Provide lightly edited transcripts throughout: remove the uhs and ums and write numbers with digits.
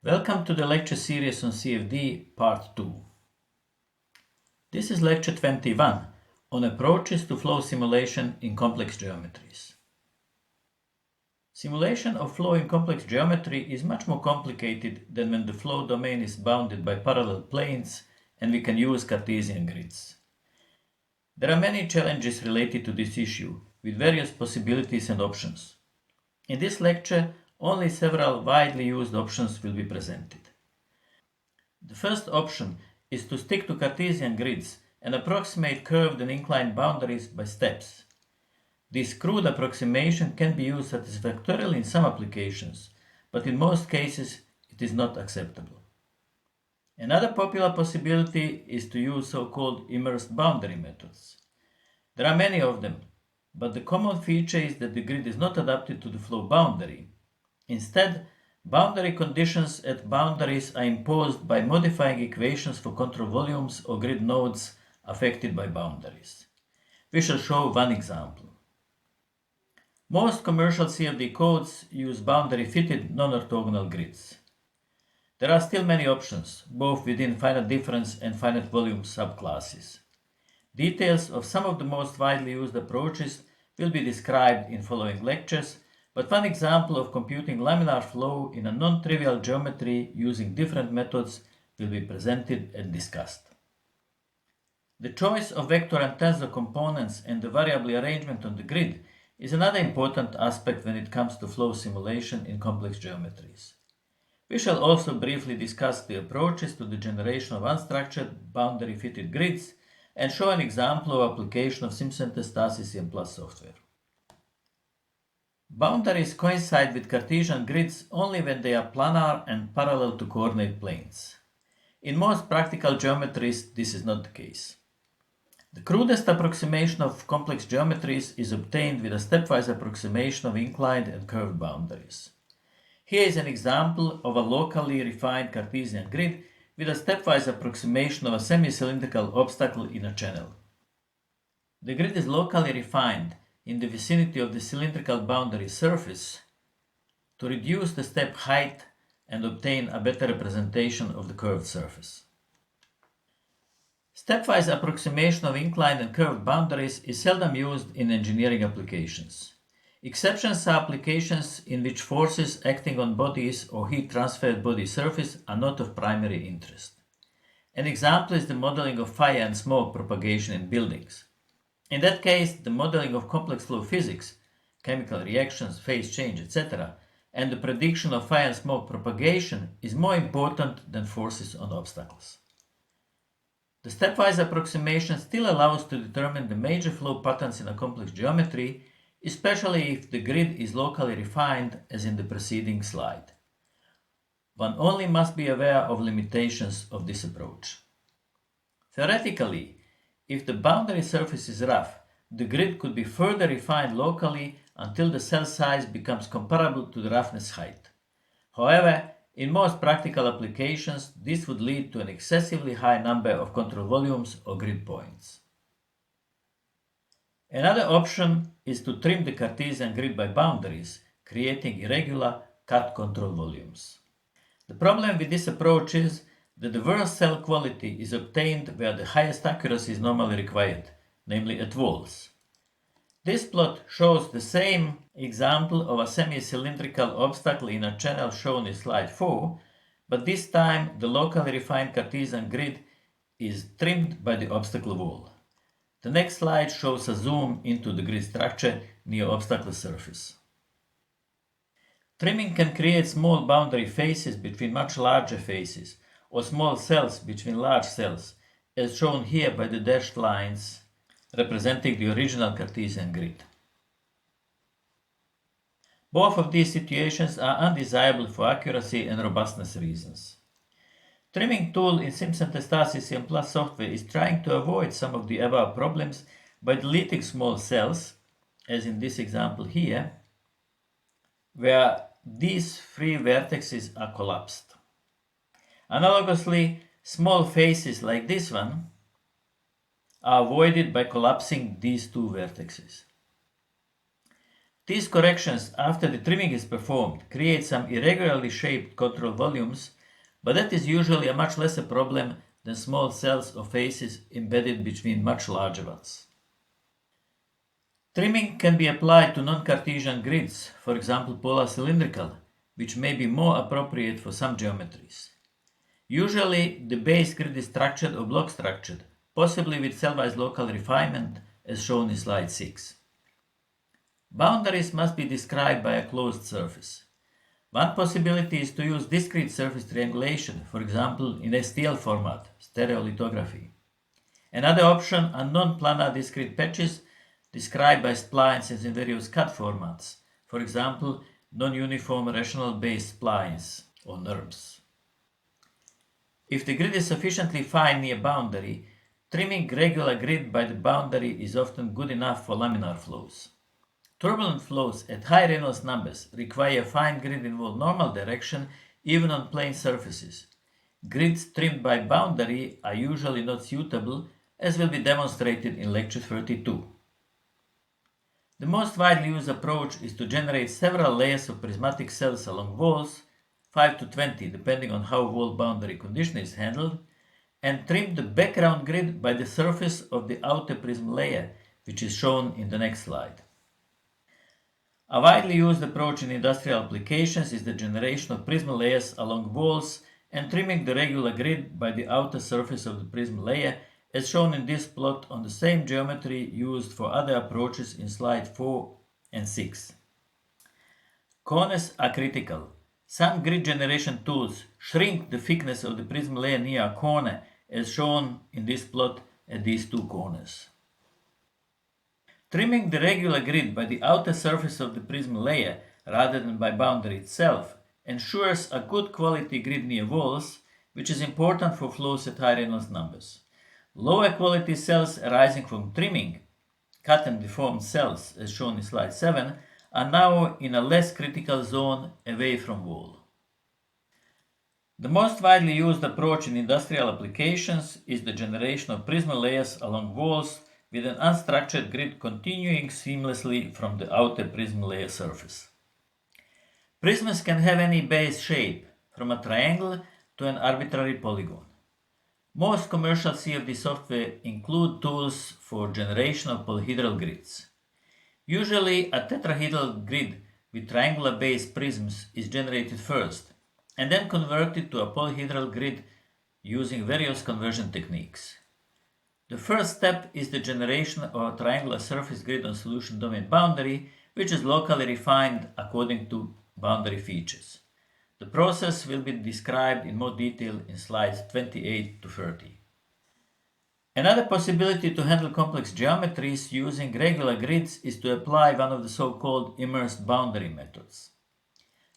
Welcome to the lecture series on CFD Part 2. This is lecture 21 on approaches to flow simulation in complex geometries. Simulation of flow in complex geometry is much more complicated than when the flow domain is bounded by parallel planes and we can use Cartesian grids. There are many challenges related to this issue, with various possibilities and options. In this lecture, only several widely used options will be presented. The first option is to stick to Cartesian grids and approximate curved and inclined boundaries by steps. This crude approximation can be used satisfactorily in some applications, but in most cases it is not acceptable. Another popular possibility is to use so-called immersed boundary methods. There are many of them, but the common feature is that the grid is not adapted to the flow boundary. Instead, boundary conditions at boundaries are imposed by modifying equations for control volumes or grid nodes affected by boundaries. We shall show one example. Most commercial CFD codes use boundary-fitted non-orthogonal grids. There are still many options, both within finite difference and finite volume subclasses. Details of some of the most widely used approaches will be described in following lectures, but one example of computing laminar flow in a non-trivial geometry using different methods will be presented and discussed. The choice of vector and tensor components and the variable arrangement on the grid is another important aspect when it comes to flow simulation in complex geometries. We shall also briefly discuss the approaches to the generation of unstructured boundary-fitted grids and show an example of application of Simpson-Test stasis in plus software. Boundaries coincide with Cartesian grids only when they are planar and parallel to coordinate planes. In most practical geometries, this is not the case. The crudest approximation of complex geometries is obtained with a stepwise approximation of inclined and curved boundaries. Here is an example of a locally refined Cartesian grid with a stepwise approximation of a semi-cylindrical obstacle in a channel. The grid is locally refined in the vicinity of the cylindrical boundary surface to reduce the step height and obtain a better representation of the curved surface. Stepwise approximation of inclined and curved boundaries is seldom used in engineering applications. Exceptions are applications in which forces acting on bodies or heat transferred body surface are not of primary interest. An example is the modeling of fire and smoke propagation in buildings. In that case, the modeling of complex flow physics, chemical reactions, phase change, etc., and the prediction of fire and smoke propagation is more important than forces on obstacles. The stepwise approximation still allows to determine the major flow patterns in a complex geometry, especially if the grid is locally refined as in the preceding slide. One only must be aware of limitations of this approach. Theoretically, if the boundary surface is rough, the grid could be further refined locally until the cell size becomes comparable to the roughness height. However, in most practical applications, this would lead to an excessively high number of control volumes or grid points. Another option is to trim the Cartesian grid by boundaries, creating irregular cut control volumes. The problem with this approach is that the worst cell quality is obtained where the highest accuracy is normally required, namely at walls. This plot shows the same example of a semi-cylindrical obstacle in a channel shown in slide 4, but this time the locally refined Cartesian grid is trimmed by the obstacle wall. The next slide shows a zoom into the grid structure near obstacle surface. Trimming can create small boundary faces between much larger faces, or small cells between large cells, as shown here by the dashed lines representing the original Cartesian grid. Both of these situations are undesirable for accuracy and robustness reasons. Trimming tool in Simpson-Test stasis and plus software is trying to avoid some of the above problems by deleting small cells, as in this example here, where these three vertices are collapsed. Analogously, small faces like this one are avoided by collapsing these two vertices. These corrections after the trimming is performed create some irregularly shaped control volumes, but that is usually a much lesser problem than small cells or faces embedded between much larger ones. Trimming can be applied to non-Cartesian grids, for example polar cylindrical, which may be more appropriate for some geometries. Usually, the base grid is structured or block structured, possibly with cell-wise local refinement, as shown in slide 6. Boundaries must be described by a closed surface. One possibility is to use discrete surface triangulation, for example in STL format, stereolithography. Another option are non-planar discrete patches described by splines in various cut formats, for example non-uniform rational base splines or NURBS. If the grid is sufficiently fine near boundary, trimming regular grid by the boundary is often good enough for laminar flows. Turbulent flows at high Reynolds numbers require fine grid in normal direction even on plane surfaces. Grids trimmed by boundary are usually not suitable, as will be demonstrated in lecture 32. The most widely used approach is to generate several layers of prismatic cells along walls, 5 to 20 depending on how wall boundary condition is handled, and trim the background grid by the surface of the outer prism layer, which is shown in the next slide. A widely used approach in industrial applications is the generation of prism layers along walls and trimming the regular grid by the outer surface of the prism layer, as shown in this plot on the same geometry used for other approaches in slide 4 and 6. Cones are critical. Some grid generation tools shrink the thickness of the prism layer near a corner, as shown in this plot at these two corners. Trimming the regular grid by the outer surface of the prism layer rather than by boundary itself ensures a good quality grid near walls, which is important for flows at high Reynolds numbers. Lower quality cells arising from trimming, cut and deformed cells, as shown in slide 7, are now in a less critical zone away from wall. The most widely used approach in industrial applications is the generation of prism layers along walls with an unstructured grid continuing seamlessly from the outer prism layer surface. Prisms can have any base shape, from a triangle to an arbitrary polygon. Most commercial CFD software include tools for generation of polyhedral grids. Usually a tetrahedral grid with triangular base prisms is generated first, and then converted to a polyhedral grid using various conversion techniques. The first step is the generation of a triangular surface grid on solution domain boundary, which is locally refined according to boundary features. The process will be described in more detail in slides 28 to 30. Another possibility to handle complex geometries using regular grids is to apply one of the so-called immersed boundary methods.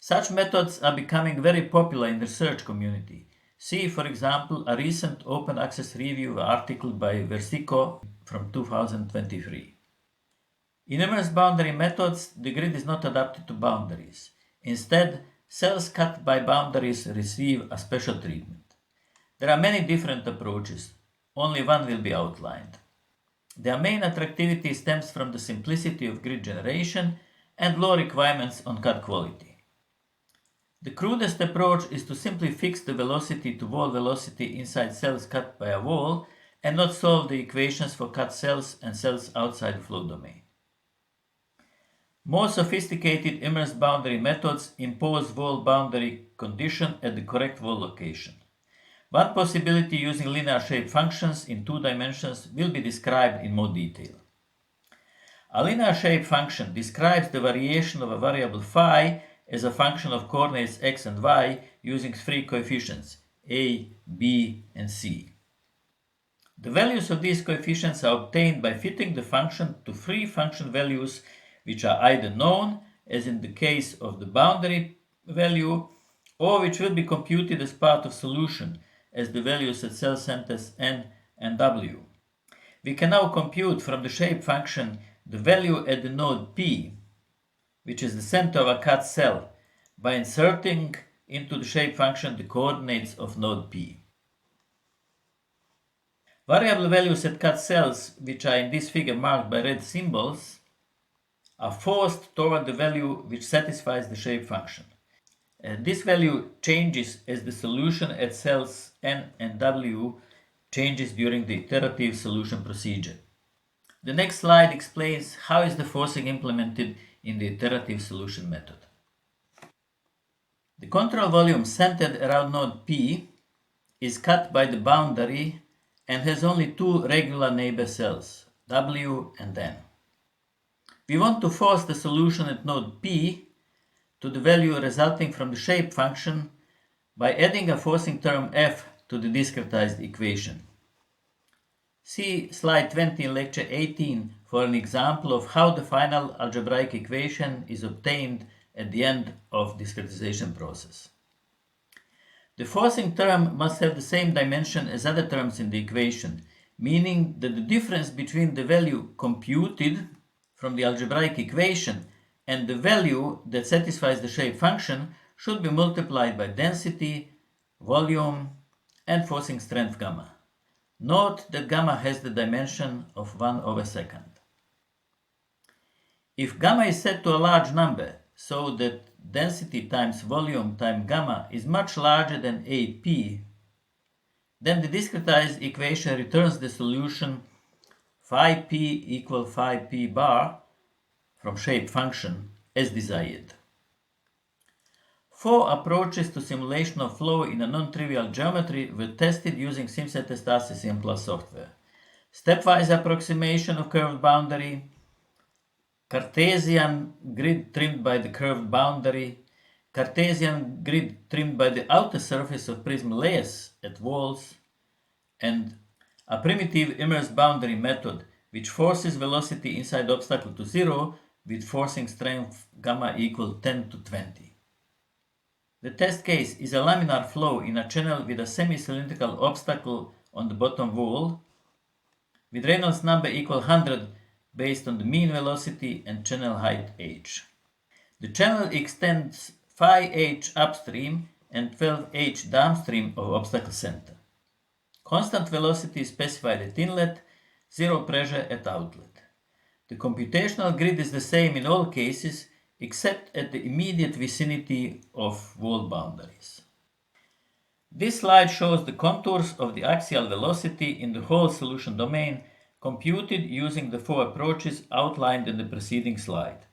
Such methods are becoming very popular in the research community. See, for example, a recent open access review article by Versico from 2023. In immersed boundary methods, the grid is not adapted to boundaries. Instead, cells cut by boundaries receive a special treatment. There are many different approaches. Only one will be outlined. Their main attractivity stems from the simplicity of grid generation and low requirements on cut quality. The crudest approach is to simply fix the velocity to wall velocity inside cells cut by a wall and not solve the equations for cut cells and cells outside the flow domain. More sophisticated immersed boundary methods impose wall boundary condition at the correct wall location. One possibility using linear shape functions in 2 dimensions will be described in more detail. A linear shape function describes the variation of a variable phi as a function of coordinates x and y using 3 coefficients a, b, and c. The values of these coefficients are obtained by fitting the function to 3 function values which are either known, as in the case of the boundary value, or which will be computed as part of solution, as the values at cell centers n and w. We can now compute from the shape function the value at the node P, which is the center of a cut cell, by inserting into the shape function the coordinates of node P. Variable values at cut cells, which are in this figure marked by red symbols, are forced toward the value which satisfies the shape function. This value changes as the solution at cells n and w changes during the iterative solution procedure. The next slide explains how is the forcing implemented in the iterative solution method. The control volume centered around node P is cut by the boundary and has only two regular neighbor cells, W and N. We want to force the solution at node P to the value resulting from the shape function by adding a forcing term f to the discretized equation. See slide 20 in lecture 18 for an example of how the final algebraic equation is obtained at the end of discretization process. The forcing term must have the same dimension as other terms in the equation, meaning that the difference between the value computed from the algebraic equation and the value that satisfies the shape function should be multiplied by density, volume, and forcing strength gamma. Note that gamma has the dimension of 1/2. If gamma is set to a large number, so that density times volume times gamma is much larger than AP, then the discretized equation returns the solution phi p equal phi p bar from shape function as desired. 4 approaches to simulation of flow in a non-trivial geometry were tested using SimSet Testasis CM+ software. Stepwise approximation of curved boundary, Cartesian grid trimmed by the curved boundary, Cartesian grid trimmed by the outer surface of prism layers at walls, and a primitive immersed boundary method which forces velocity inside obstacle to 0 with forcing strength gamma equal 10 to 20. The test case is a laminar flow in a channel with a semi-cylindrical obstacle on the bottom wall with Reynolds number equal 100 based on the mean velocity and channel height h. The channel extends phi h upstream and 12h downstream of obstacle center. Constant velocity is specified at inlet, zero pressure at outlet. The computational grid is the same in all cases except at the immediate vicinity of wall boundaries. This slide shows the contours of the axial velocity in the whole solution domain computed using the 4 approaches outlined in the preceding slide.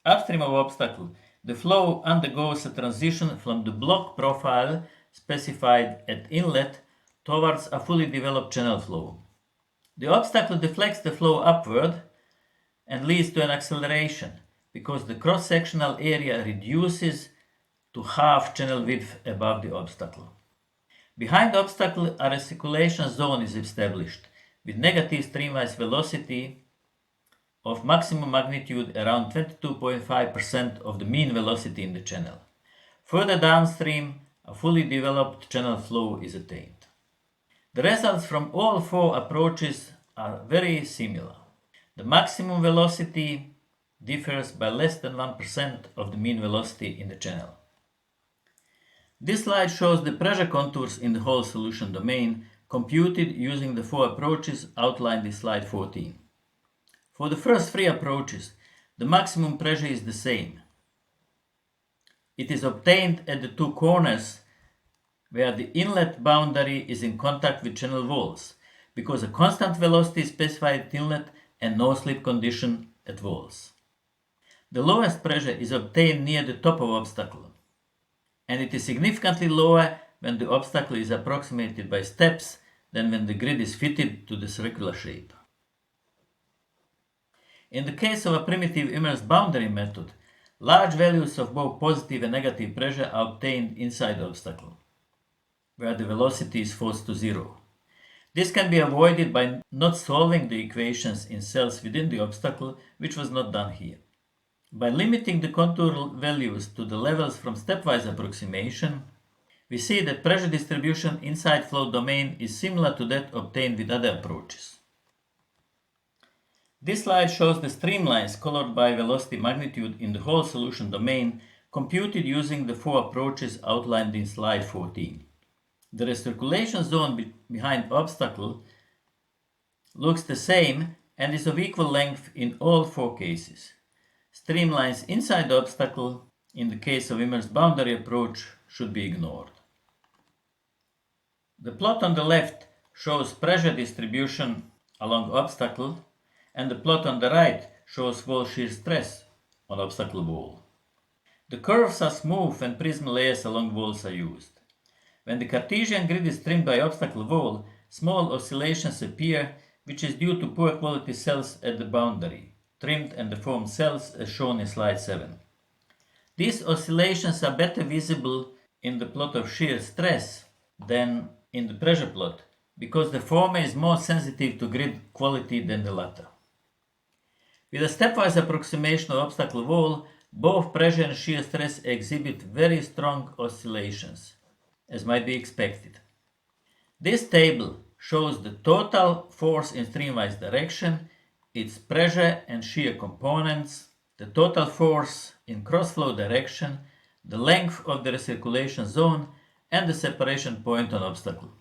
Upstream of obstacle, the flow undergoes a transition from the block profile specified at inlet towards a fully developed channel flow. The obstacle deflects the flow upward and leads to an acceleration because the cross-sectional area reduces to half channel width above the obstacle. Behind the obstacle, a recirculation zone is established with negative streamwise velocity of maximum magnitude around 22.5% of the mean velocity in the channel. Further downstream, a fully developed channel flow is attained. The results from all 4 approaches are very similar. The maximum velocity differs by less than 1% of the mean velocity in the channel. This slide shows the pressure contours in the whole solution domain computed using the 4 approaches outlined in slide 14. For the first 3 approaches, the maximum pressure is the same. It is obtained at the 2 corners where the inlet boundary is in contact with channel walls because a constant velocity is specified at inlet and no slip condition at walls. The lowest pressure is obtained near the top of obstacle, and it is significantly lower when the obstacle is approximated by steps than when the grid is fitted to the circular shape. In the case of a primitive immersed boundary method, large values of both positive and negative pressure are obtained inside the obstacle, where the velocity is forced to 0. This can be avoided by not solving the equations in cells within the obstacle, which was not done here. By limiting the contour values to the levels from stepwise approximation, we see that pressure distribution inside flow domain is similar to that obtained with other approaches. This slide shows the streamlines colored by velocity magnitude in the whole solution domain computed using the 4 approaches outlined in slide 14. The recirculation zone behind obstacle looks the same and is of equal length in all 4 cases. Streamlines inside the obstacle, in the case of immersed boundary approach, should be ignored. The plot on the left shows pressure distribution along obstacle, and the plot on the right shows wall shear stress on obstacle wall. The curves are smooth when prism layers along walls are used. When the Cartesian grid is trimmed by obstacle wall, small oscillations appear, which is due to poor quality cells at the boundary, trimmed and deformed cells as shown in slide 7. These oscillations are better visible in the plot of shear stress than in the pressure plot, because the former is more sensitive to grid quality than the latter. With a stepwise approximation of obstacle wall, both pressure and shear stress exhibit very strong oscillations, as might be expected. This table shows the total force in streamwise direction, its pressure and shear components, the total force in crossflow direction, the length of the recirculation zone, and the separation point on obstacle.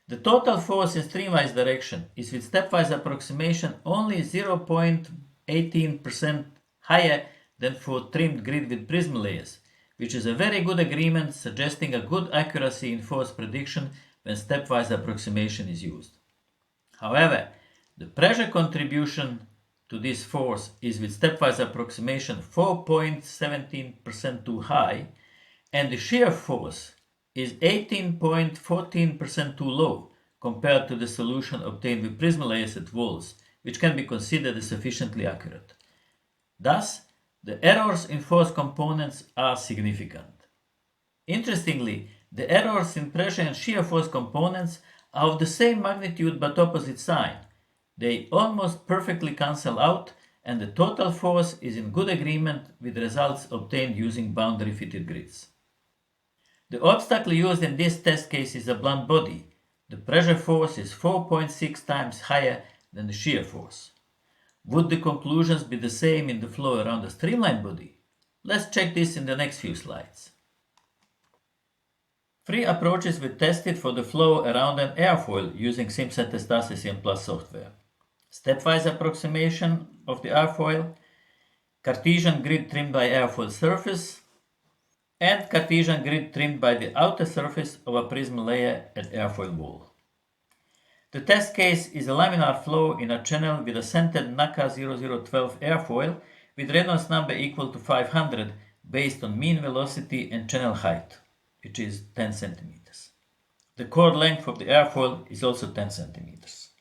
The total force in streamwise direction is with stepwise approximation only 0.18% higher than for trimmed grid with prism layers, which is a very good agreement suggesting a good accuracy in force prediction when stepwise approximation is used. However, the pressure contribution to this force is with stepwise approximation 4.17% too high, and the shear force is 18.14% too low compared to the solution obtained with prism layers at walls, which can be considered as sufficiently accurate. Thus, the errors in force components are significant. Interestingly, the errors in pressure and shear force components are of the same magnitude but opposite sign. They almost perfectly cancel out, and the total force is in good agreement with results obtained using boundary fitted grids. The obstacle used in this test case is a blunt body. The pressure force is 4.6 times higher than the shear force. Would the conclusions be the same in the flow around a streamlined body? Let's check this in the next few slides. 3 approaches were tested for the flow around an airfoil using SimSatisfactorily plus software. Stepwise approximation of the airfoil, Cartesian grid trimmed by airfoil surface, and Cartesian grid trimmed by the outer surface of a prism layer at airfoil wall. The test case is a laminar flow in a channel with a centered NACA 0012 airfoil with Reynolds number equal to 500 based on mean velocity and channel height, which is 10 centimeters. The chord length of the airfoil is also 10 centimeters.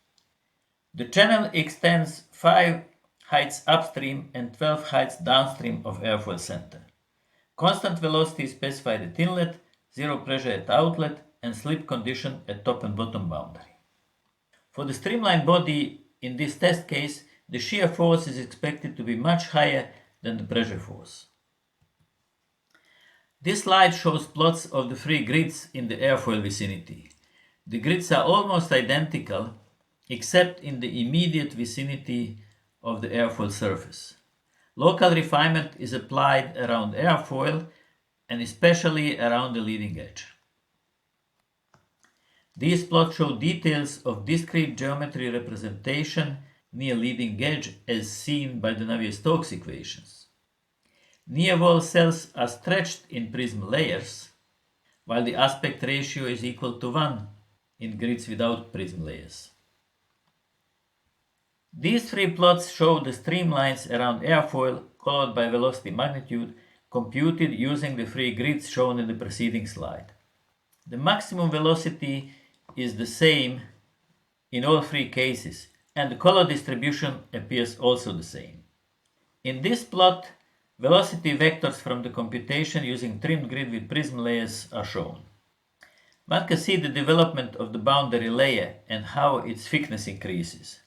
The channel extends 5 heights upstream and 12 heights downstream of airfoil center. Constant velocity is specified at inlet, zero pressure at outlet, and slip condition at top and bottom boundary. For the streamlined body in this test case, the shear force is expected to be much higher than the pressure force. This slide shows plots of the 3 grids in the airfoil vicinity. The grids are almost identical except in the immediate vicinity of the airfoil surface. Local refinement is applied around airfoil and especially around the leading edge. These plots show details of discrete geometry representation near leading edge as seen by the Navier-Stokes equations. Near wall cells are stretched in prism layers, while the aspect ratio is equal to 1 in grids without prism layers. These 3 plots show the streamlines around airfoil colored by velocity magnitude computed using the 3 grids shown in the preceding slide. The maximum velocity is the same in all 3 cases, and the color distribution appears also the same. In this plot, velocity vectors from the computation using trimmed grid with prism layers are shown. One can see the development of the boundary layer and how its thickness increases.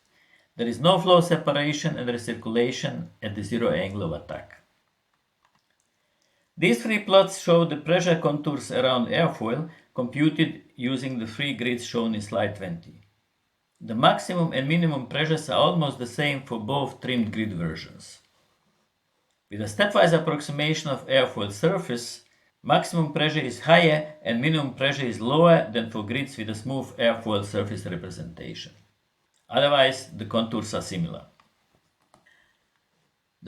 There is no flow separation and recirculation at the zero angle of attack. These 3 plots show the pressure contours around airfoil computed using the 3 grids shown in slide 20. The maximum and minimum pressures are almost the same for both trimmed grid versions. With a stepwise approximation of airfoil surface, maximum pressure is higher and minimum pressure is lower than for grids with a smooth airfoil surface representation. Otherwise, the contours are similar.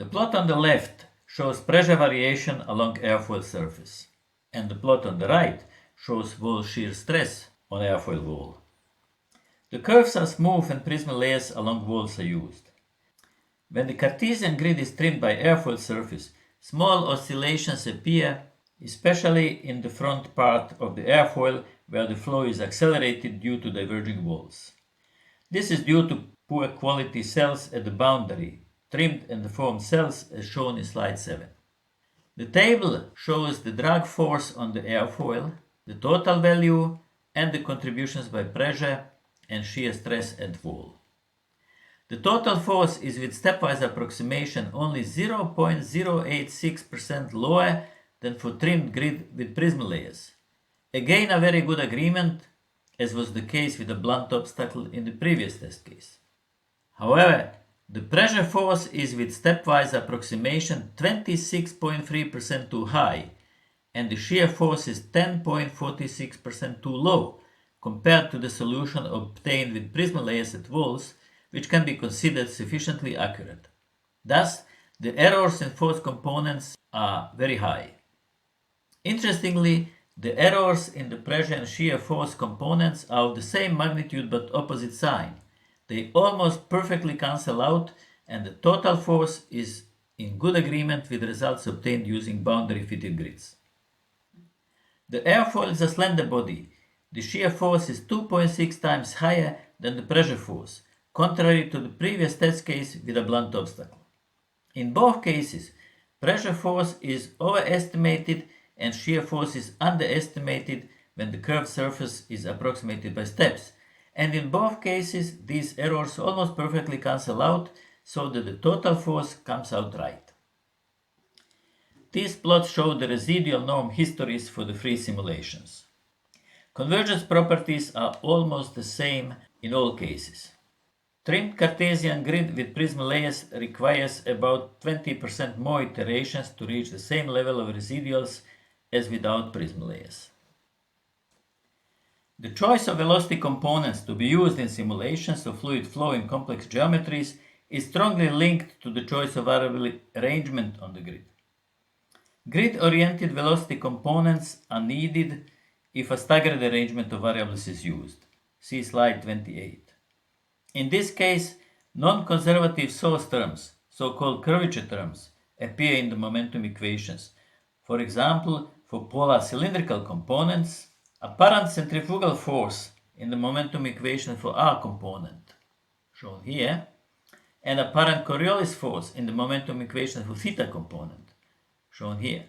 The plot on the left shows pressure variation along airfoil surface, and the plot on the right shows wall shear stress on airfoil wall. The curves are smooth and prism layers along walls are used. When the Cartesian grid is trimmed by airfoil surface, small oscillations appear, especially in the front part of the airfoil where the flow is accelerated due to diverging walls. This is due to poor quality cells at the boundary, trimmed and deformed cells as shown in slide 7. The table shows the drag force on the airfoil, the total value, and the contributions by pressure and shear stress at wall. The total force is with stepwise approximation only 0.086% lower than for trimmed grid with prism layers. Again, a very good agreement, as was the case with the blunt obstacle in the previous test case. However, the pressure force is with stepwise approximation 26.3% too high, and the shear force is 10.46% too low compared to the solution obtained with prism layers at walls, which can be considered sufficiently accurate. Thus, the errors in force components are very high. Interestingly, the errors in the pressure and shear force components are of the same magnitude but opposite sign. They almost perfectly cancel out, and the total force is in good agreement with results obtained using boundary fitted grids. The airfoil is a slender body. The shear force is 2.6 times higher than the pressure force, contrary to the previous test case with a blunt obstacle. In both cases, pressure force is overestimated and shear force is underestimated when the curved surface is approximated by steps, and in both cases these errors almost perfectly cancel out so that the total force comes out right. These plots show the residual norm histories for the free simulations. Convergence properties are almost the same in all cases. Trimmed Cartesian grid with prism layers requires about 20% more iterations to reach the same level of residuals as without prism layers. The choice of velocity components to be used in simulations of fluid flow in complex geometries is strongly linked to the choice of variable arrangement on the grid. Grid-oriented velocity components are needed if a staggered arrangement of variables is used. See slide 28. In this case, non-conservative source terms, so-called curvature terms, appear in the momentum equations. For example, for polar cylindrical components, apparent centrifugal force in the momentum equation for R component, shown here, and apparent Coriolis force in the momentum equation for theta component, shown here.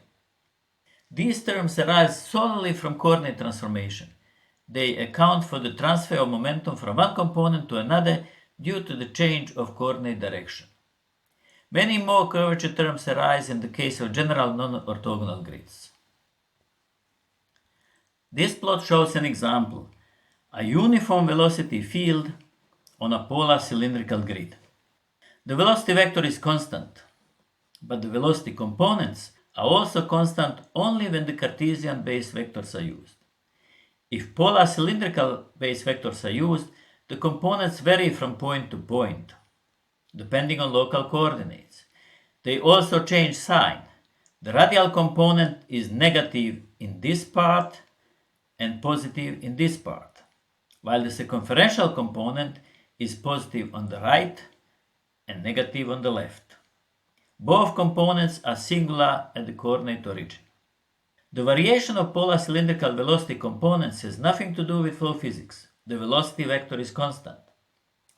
These terms arise solely from coordinate transformation. They account for the transfer of momentum from one component to another due to the change of coordinate direction. Many more curvature terms arise in the case of general non-orthogonal grids. This plot shows an example, a uniform velocity field on a polar cylindrical grid. The velocity vector is constant, but the velocity components are also constant only when the Cartesian base vectors are used. If polar cylindrical base vectors are used, the components vary from point to point, depending on local coordinates. They also change sign. The radial component is negative in this part and positive in this part, while the circumferential component is positive on the right and negative on the left. Both components are singular at the coordinate origin. The variation of polar cylindrical velocity components has nothing to do with flow physics. The velocity vector is constant.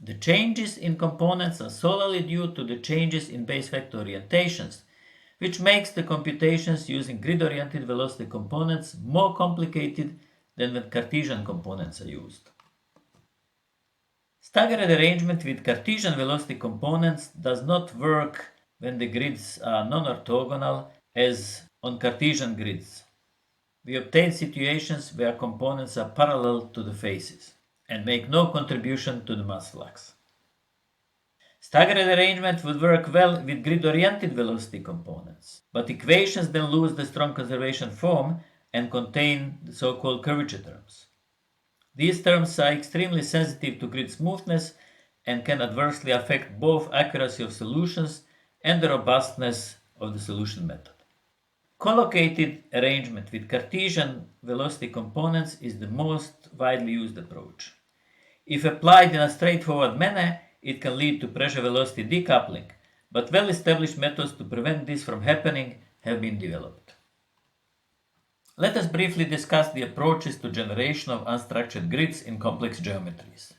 The changes in components are solely due to the changes in base vector orientations, which makes the computations using grid-oriented velocity components more complicated than when Cartesian components are used. Staggered arrangement with Cartesian velocity components does not work when the grids are non-orthogonal as on Cartesian grids. We obtain situations where components are parallel to the faces and make no contribution to the mass flux. Staggered arrangement would work well with grid-oriented velocity components, but equations then lose the strong conservation form and contain the so-called curvature terms. These terms are extremely sensitive to grid smoothness and can adversely affect both accuracy of solutions and the robustness of the solution method. Collocated arrangement with Cartesian velocity components is the most widely used approach. If applied in a straightforward manner, it can lead to pressure-velocity decoupling, but well-established methods to prevent this from happening have been developed. Let us briefly discuss the approaches to generation of unstructured grids in complex geometries.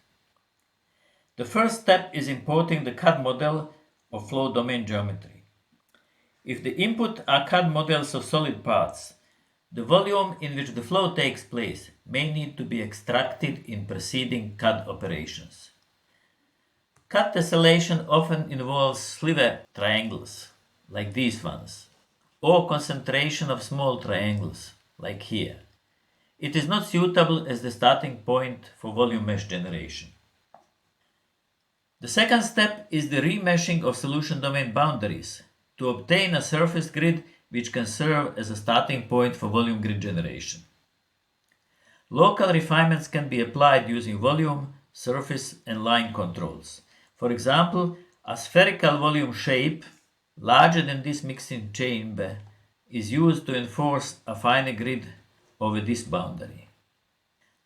The first step is importing the CAD model of flow domain geometry. If the input are CAD models of solid parts, the volume in which the flow takes place may need to be extracted in preceding CAD operations. CAD tessellation often involves sliver triangles, like these ones, or concentration of small triangles, like here. It is not suitable as the starting point for volume mesh generation. The second step is the remeshing of solution domain boundaries to obtain a surface grid which can serve as a starting point for volume grid generation. Local refinements can be applied using volume, surface, and line controls. For example, a spherical volume shape larger than this mixing chamber is used to enforce a finer grid over this boundary.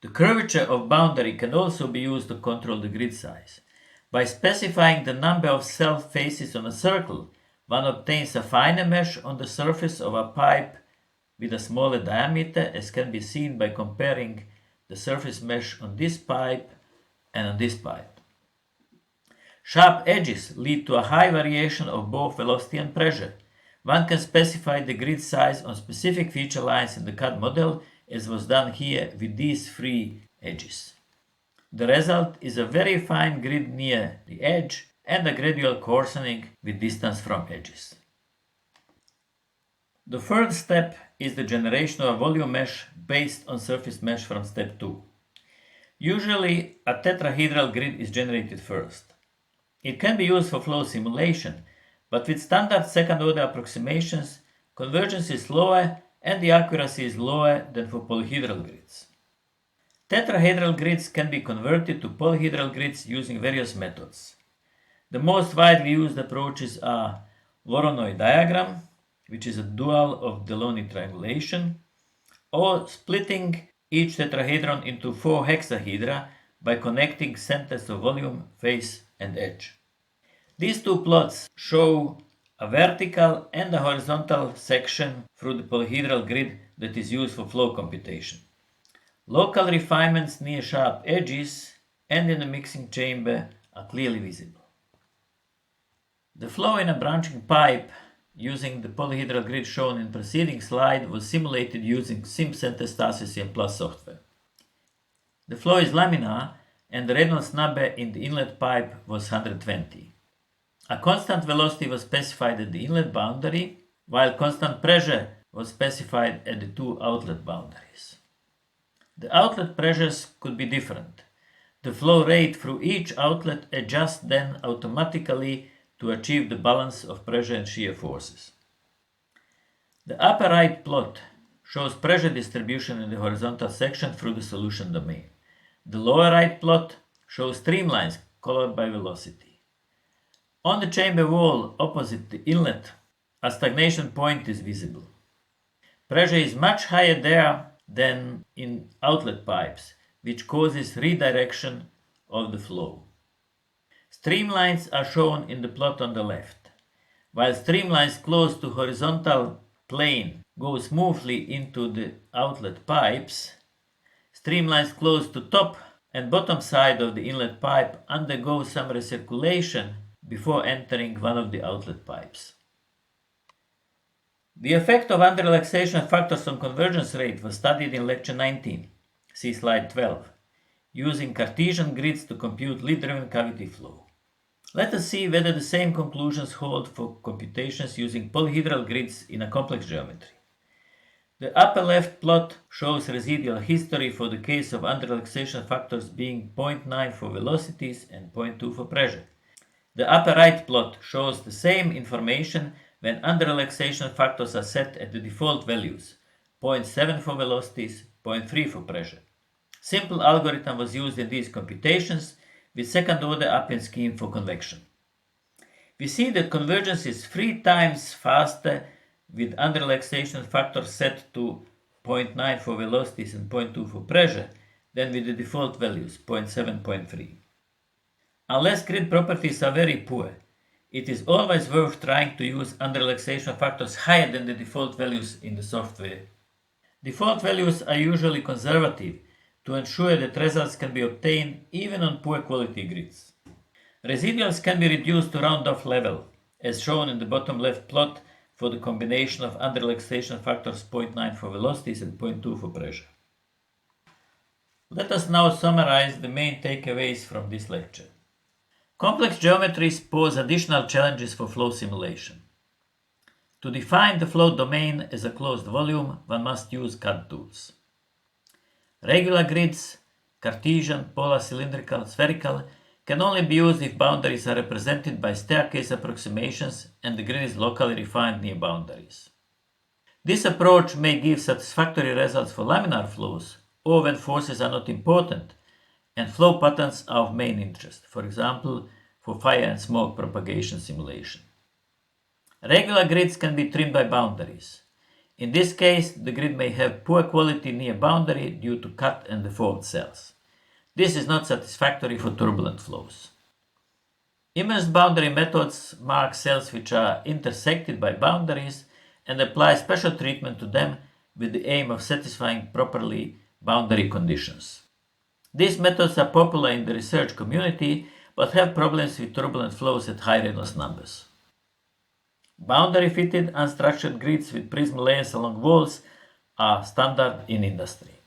The curvature of boundary can also be used to control the grid size. By specifying the number of self-faces on a circle, one obtains a finer mesh on the surface of a pipe with a smaller diameter, as can be seen by comparing the surface mesh on this pipe and on this pipe. Sharp edges lead to a high variation of both velocity and pressure. One can specify the grid size on specific feature lines in the CAD model, as was done here with these three edges. The result is a very fine grid near the edge and a gradual coarsening with distance from edges. The third step is the generation of a volume mesh based on surface mesh from step 2. Usually, a tetrahedral grid is generated first. It can be used for flow simulation, but with standard second-order approximations, convergence is lower and the accuracy is lower than for polyhedral grids. Tetrahedral grids can be converted to polyhedral grids using various methods. The most widely used approaches are Voronoi diagram, which is a dual of Delaunay triangulation, or splitting each tetrahedron into 4 hexahedra by connecting centers of volume, face, and edge. These two plots show a vertical and a horizontal section through the polyhedral grid that is used for flow computation. Local refinements near sharp edges and in the mixing chamber are clearly visible. The flow in a branching pipe using the polyhedral grid shown in preceding slide was simulated using SimCenter Starcesium Plus software. The flow is laminar and the Reynolds number in the inlet pipe was 120. A constant velocity was specified at the inlet boundary, while constant pressure was specified at the two outlet boundaries. The outlet pressures could be different. The flow rate through each outlet adjusts then automatically to achieve the balance of pressure and shear forces. The upper right plot shows pressure distribution in the horizontal section through the solution domain. The lower right plot shows streamlines colored by velocity. On the chamber wall opposite the inlet, a stagnation point is visible. Pressure is much higher there than in outlet pipes, which causes redirection of the flow. Streamlines are shown in the plot on the left. While streamlines close to horizontal plane go smoothly into the outlet pipes, streamlines close to top and bottom side of the inlet pipe undergo some recirculation before entering one of the outlet pipes. The effect of under-relaxation factors on convergence rate was studied in lecture 19, see slide 12, using Cartesian grids to compute lead-driven cavity flow. Let us see whether the same conclusions hold for computations using polyhedral grids in a complex geometry. The upper left plot shows residual history for the case of under-relaxation factors being 0.9 for velocities and 0.2 for pressure. The upper right plot shows the same information when under-relaxation factors are set at the default values, 0.7 for velocities, 0.3 for pressure. Simple algorithm was used in these computations with second-order Appian scheme for convection. We see that convergence is 3 times faster with under-relaxation factor set to 0.9 for velocities and 0.2 for pressure than with the default values 0.7, 0.3. Unless grid properties are very poor, it is always worth trying to use under-relaxation factors higher than the default values in the software. Default values are usually conservative to ensure that results can be obtained even on poor quality grids. Residuals can be reduced to round-off level, as shown in the bottom left plot for the combination of under-relaxation factors 0.9 for velocities and 0.2 for pressure. Let us now summarize the main takeaways from this lecture. Complex geometries pose additional challenges for flow simulation. To define the flow domain as a closed volume, one must use CAD tools. Regular grids, Cartesian, polar, cylindrical, spherical, can only be used if boundaries are represented by staircase approximations and the grid is locally refined near boundaries. This approach may give satisfactory results for laminar flows or when forces are not important and flow patterns are of main interest, for example, for fire and smoke propagation simulation. Regular grids can be trimmed by boundaries. In this case, the grid may have poor quality near boundary due to cut and deformed cells. This is not satisfactory for turbulent flows. Immersed boundary methods mark cells which are intersected by boundaries and apply special treatment to them with the aim of satisfying properly boundary conditions. These methods are popular in the research community but have problems with turbulent flows at high Reynolds numbers. Boundary-fitted unstructured grids with prism layers along walls are standard in industry.